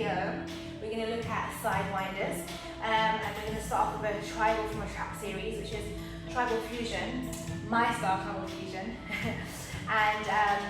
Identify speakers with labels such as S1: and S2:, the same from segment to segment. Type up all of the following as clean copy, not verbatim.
S1: video, we're going to look at sidewinders, and we're going to start off with a tribal from a trap series, which is tribal fusion, my style tribal fusion. And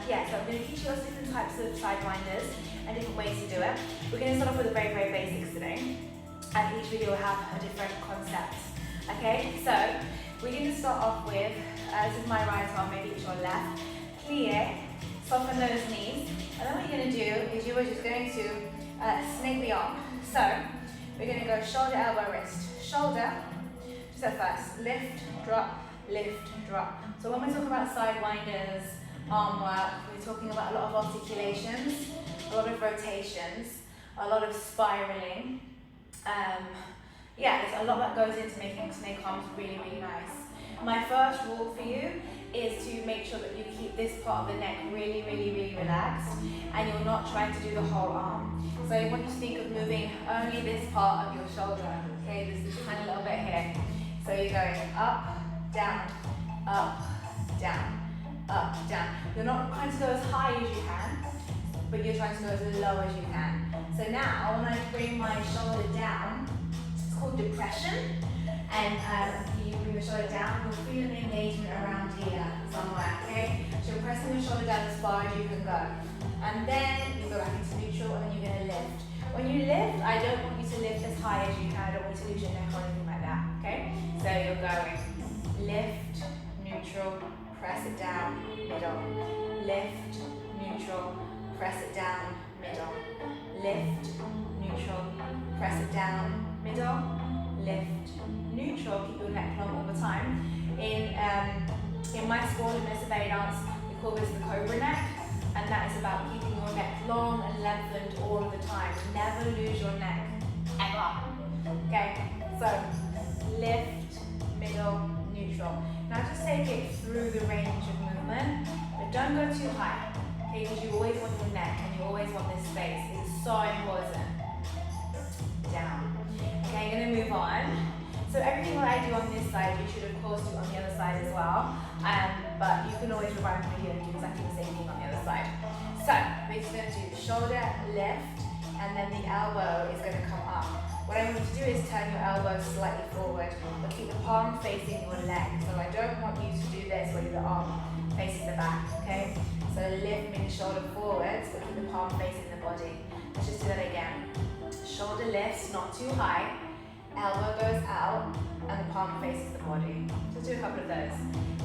S1: yeah, so I'm going to teach you lots of different types of sidewinders and different ways to do it. We're going to start off with the very, very basics today, and each video will have a different concept. Okay, so we're going to start off with, this is my right arm, maybe it's your left. Plie, soften those knees, and then what you're going to do is you are just going to snake the arm. So we're going to go shoulder, elbow, wrist, shoulder, just at first, lift, drop, lift, drop. So when we talk about sidewinders, arm work, we're talking about a lot of articulations, a lot of rotations, a lot of spiraling. Yeah, there's a lot that goes into making snake arms really, really nice. My first rule for you is to make sure that you keep this part of the neck really, really, really relaxed, and you're not trying to do the whole arm. So I want you to think of moving only this part of your shoulder. Okay, this tiny little bit here. So you're going up, down, up, down, up, down. You're not trying to go as high as you can, but you're trying to go as low as you can. So now when I bring my shoulder down, it's called depression, and you bring the shoulder down, you'll feel an engagement around here somewhere, okay? So you're pressing your shoulder down as far as you can go. And then you go back into neutral, and then you're going to lift. When you lift, I don't want you to lift as high as you can. I don't want you to lose your neck or anything like that, okay? So you're going lift, neutral, press it down, middle. Lift, neutral, press it down, middle. Lift, neutral, press it down, middle. Lift, neutral, keep your neck long all the time. In my sport, in BellyDance, we call this the cobra neck, and that is about keeping your neck long and lengthened all of the time. Never lose your neck, ever. Okay, so lift, middle, neutral. Now just take it through the range of movement, but don't go too high, okay, because you always want your neck and you always want this space. It's so important. Down. Okay, I'm going to move on. So everything that I do on this side, you should of course do on the other side as well. But you can always rewind the video and do exactly the same thing on the other side. So we're just going to do shoulder, lift, and then the elbow is going to come up. What I want you to do is turn your elbow slightly forward, but keep the palm facing your leg. So I don't want you to do this where the arm facing the back, okay? So lift means shoulder forwards, but keep the palm facing the body. Let's just do that again. Shoulder lifts, not too high. Elbow goes out, and the palm faces the body. Just do a couple of those.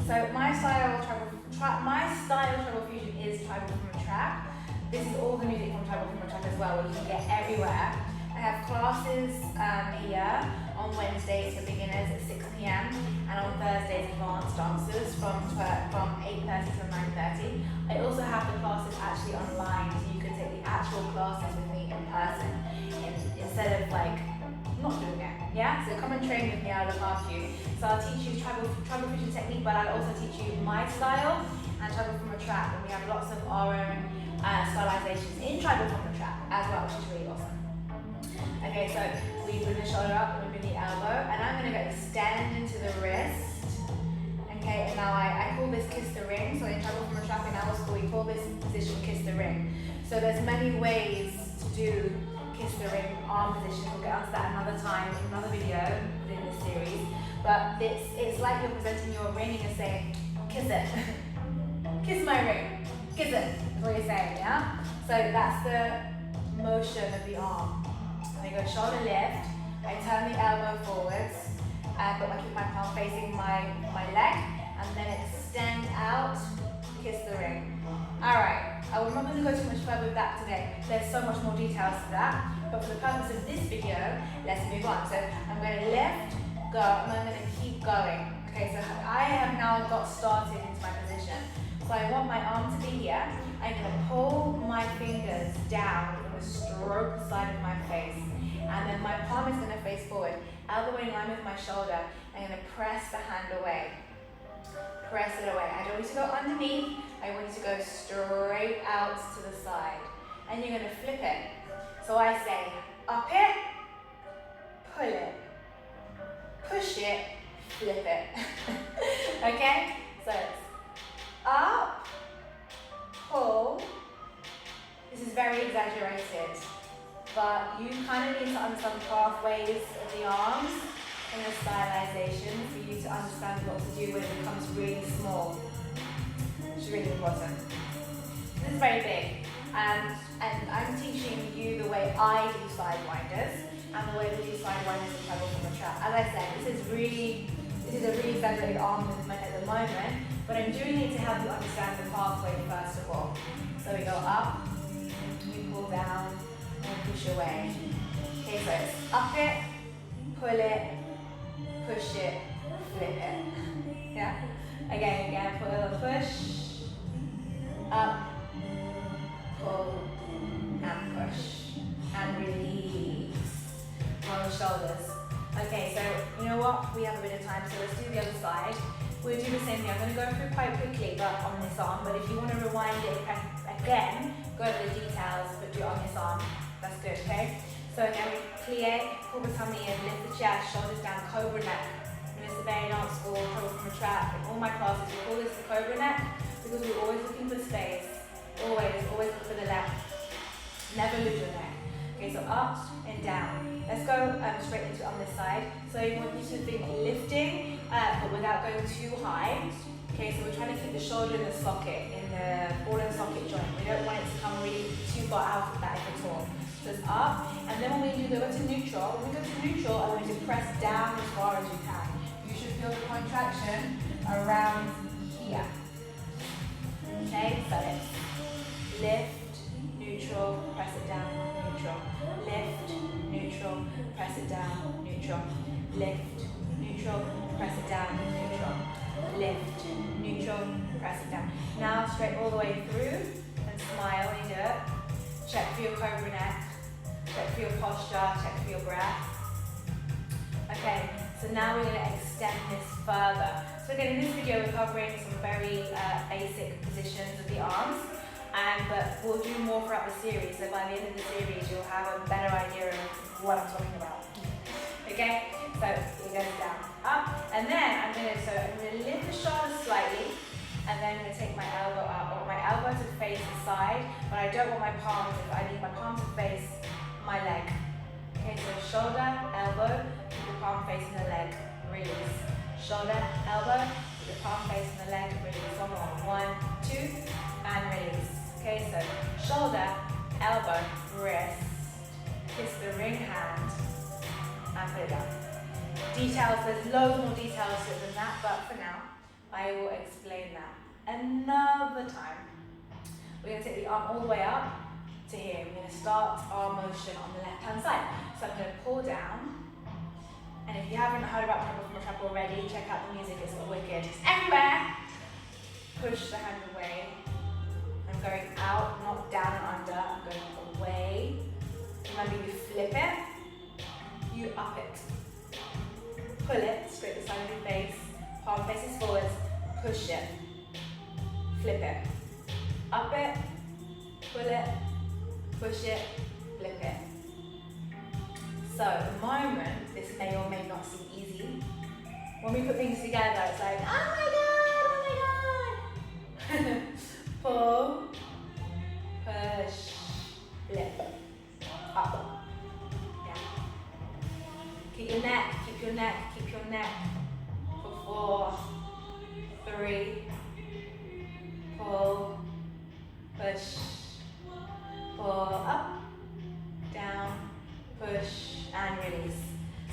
S1: So my style tribal fusion is tribal from a trap. This is all the music from tribal from a trap as well, where you can get everywhere. I have classes here on Wednesdays for beginners at 6 p.m. and on Thursdays advanced dancers from 8:30 to 9:30. I also have the classes actually online, so you can take the actual classes with me in person instead of like not doing it. Yeah, so come and train with me. I'll look after you. So I'll teach you tribal fusion technique, but I'll also teach you my style and tribal from a trap, and we have lots of our own stylizations in tribal from a trap as well, which is really awesome. Okay, so we bring the shoulder up, we bring the elbow, and I'm going to go extend into the wrist. Okay, and now I call this kiss the ring. So in tribal from a trap in our school, we call this position kiss the ring. So there's many ways to do kiss the ring arm position. We'll get onto that another time in another video within this series. But it's like you're presenting your ring and you're saying, kiss it. Kiss my ring. Kiss it. That's what you're saying, yeah? So that's the motion of the arm. And I go shoulder lift, I turn the elbow forwards, but I keep my palm facing my leg, and then extend out, kiss the ring. Alright, I'm not going to go too much further with that today. There's so much more details to that, but for the purpose of this video, let's move on. So I'm going to lift, go, and I'm going to keep going. Okay, so I have now got started into my position. So I want my arm to be here. I'm going to pull my fingers down. I'm going to stroke the side of my face. And then my palm is going to face forward. Elbow in line with my shoulder. I'm going to press the hand away. Press it away. I don't want you to go underneath. I want you to go straight out to the side. And you're going to flip it. So I say up it, pull it, push it, flip it. Okay? So it's up, pull. This is very exaggerated. but you kind of need to understand the pathways of the arms and the stylization for you to understand what to do when it becomes really small. It's really important. This is very big, and I'm teaching you the way I do sidewinders and the way we do sidewinders and travel from a trap. As I said, this is a really exaggerated arm movement at the moment, but I'm doing it to help you understand the pathway first of all. So we go up, you pull down, and push away. Okay, so it's up it, pull it, push it, flip it. Yeah? Again, pull a push, up, pull, and push, and release. Roll the shoulders. Okay, so you know what? We have a bit of time, so let's do the other side. We'll do the same thing. I'm going to go through quite quickly but on this arm, but if you want to rewind it again, go over the details, but do it on this arm. That's good, okay? So again, we plie, pull the tummy in, lift the chest, shoulders down, cobra neck. It's a BellyDance school, travel from a trap. In all my classes, we call this the cobra neck because we're always looking for space. Always look for the left. Never lose your neck. Okay, so up and down. Let's go straight into it on this side. So you want you to think lifting, but without going too high. Okay, so we're trying to keep the shoulder in the socket, in the ball and socket joint. We don't want it to come really too far out of that if at all. So it's up, and then when we go to neutral, I want you to press down as far as you can. You should feel the contraction around here. Okay, so it's lift, neutral, press it down, neutral. Lift, neutral, press it down, neutral. Lift, neutral, press it down, neutral. Lift, neutral, press it down. Now straight all the way through and smile when you do it. Check for your cobra neck, check for your posture, check for your breath. Okay, so now we're going to extend this further. So again, in this video we're covering some very basic positions of the arms, but we'll do more throughout the series, so by the end of the series you'll have a better idea of what I'm talking about. Okay, so it goes down, up, and then I'm going to lift the shoulders slightly, and then I'm going to take my elbow up. I want my elbow to face the side, but I don't want my palm to, I need my palm to face my leg. Okay, so shoulder, elbow, keep the palm facing the leg, release. Shoulder, elbow, keep the palm facing the leg, release. One more, 1, 2, and release. Okay, so shoulder, elbow, wrist, kiss the ring hand, and put it down. Details, there's loads more details to it than that, but for now, I will explain that another time. We're going to take the arm all the way up to here. We're going to start our motion on the left-hand side. So I'm going to pull down, and if you haven't heard about Travel from a Trap already, check out the music, it's wicked. It's everywhere. Push the hand away. I'm going out, not down and under. I'm going away. Remember, you flip it, you up it. Pull it straight the side of your face, palm faces forwards, push it, flip it, up it, pull it, push it, flip it. So at the moment, this may or may not seem easy. When we put things together, it's like, oh my god, pull, push, flip, up. Yeah. Keep your neck, keep your neck, keep your neck for 4, 3, pull, push, pull, up, down, push, and release.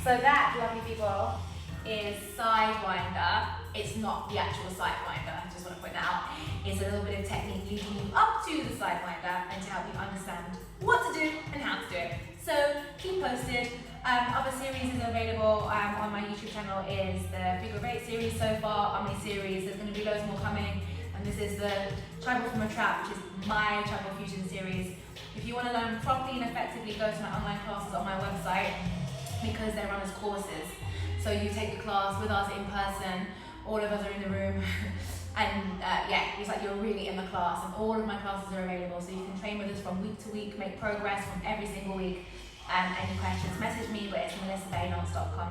S1: So that, lovely people, is Sidewinder. It's not the actual Sidewinder, I just want to point that out. It's a little bit of technique leading you up to the Sidewinder and to help you understand what to do and how to do it. So keep posted. Other series is available on my YouTube channel is the Figure of 8 series so far, Omni series. There's going to be loads more coming. And this is the Tribal from a Trap, which is my Tribal Fusion series. If you want to learn properly and effectively, go to my online classes on my website because they're run as courses. So you take the class with us in person, all of us are in the room, and yeah, it's like you're really in the class, and all of my classes are available, so you can train with us from week to week, make progress from every single week. Any questions, message me, but it's melissabelydance.com.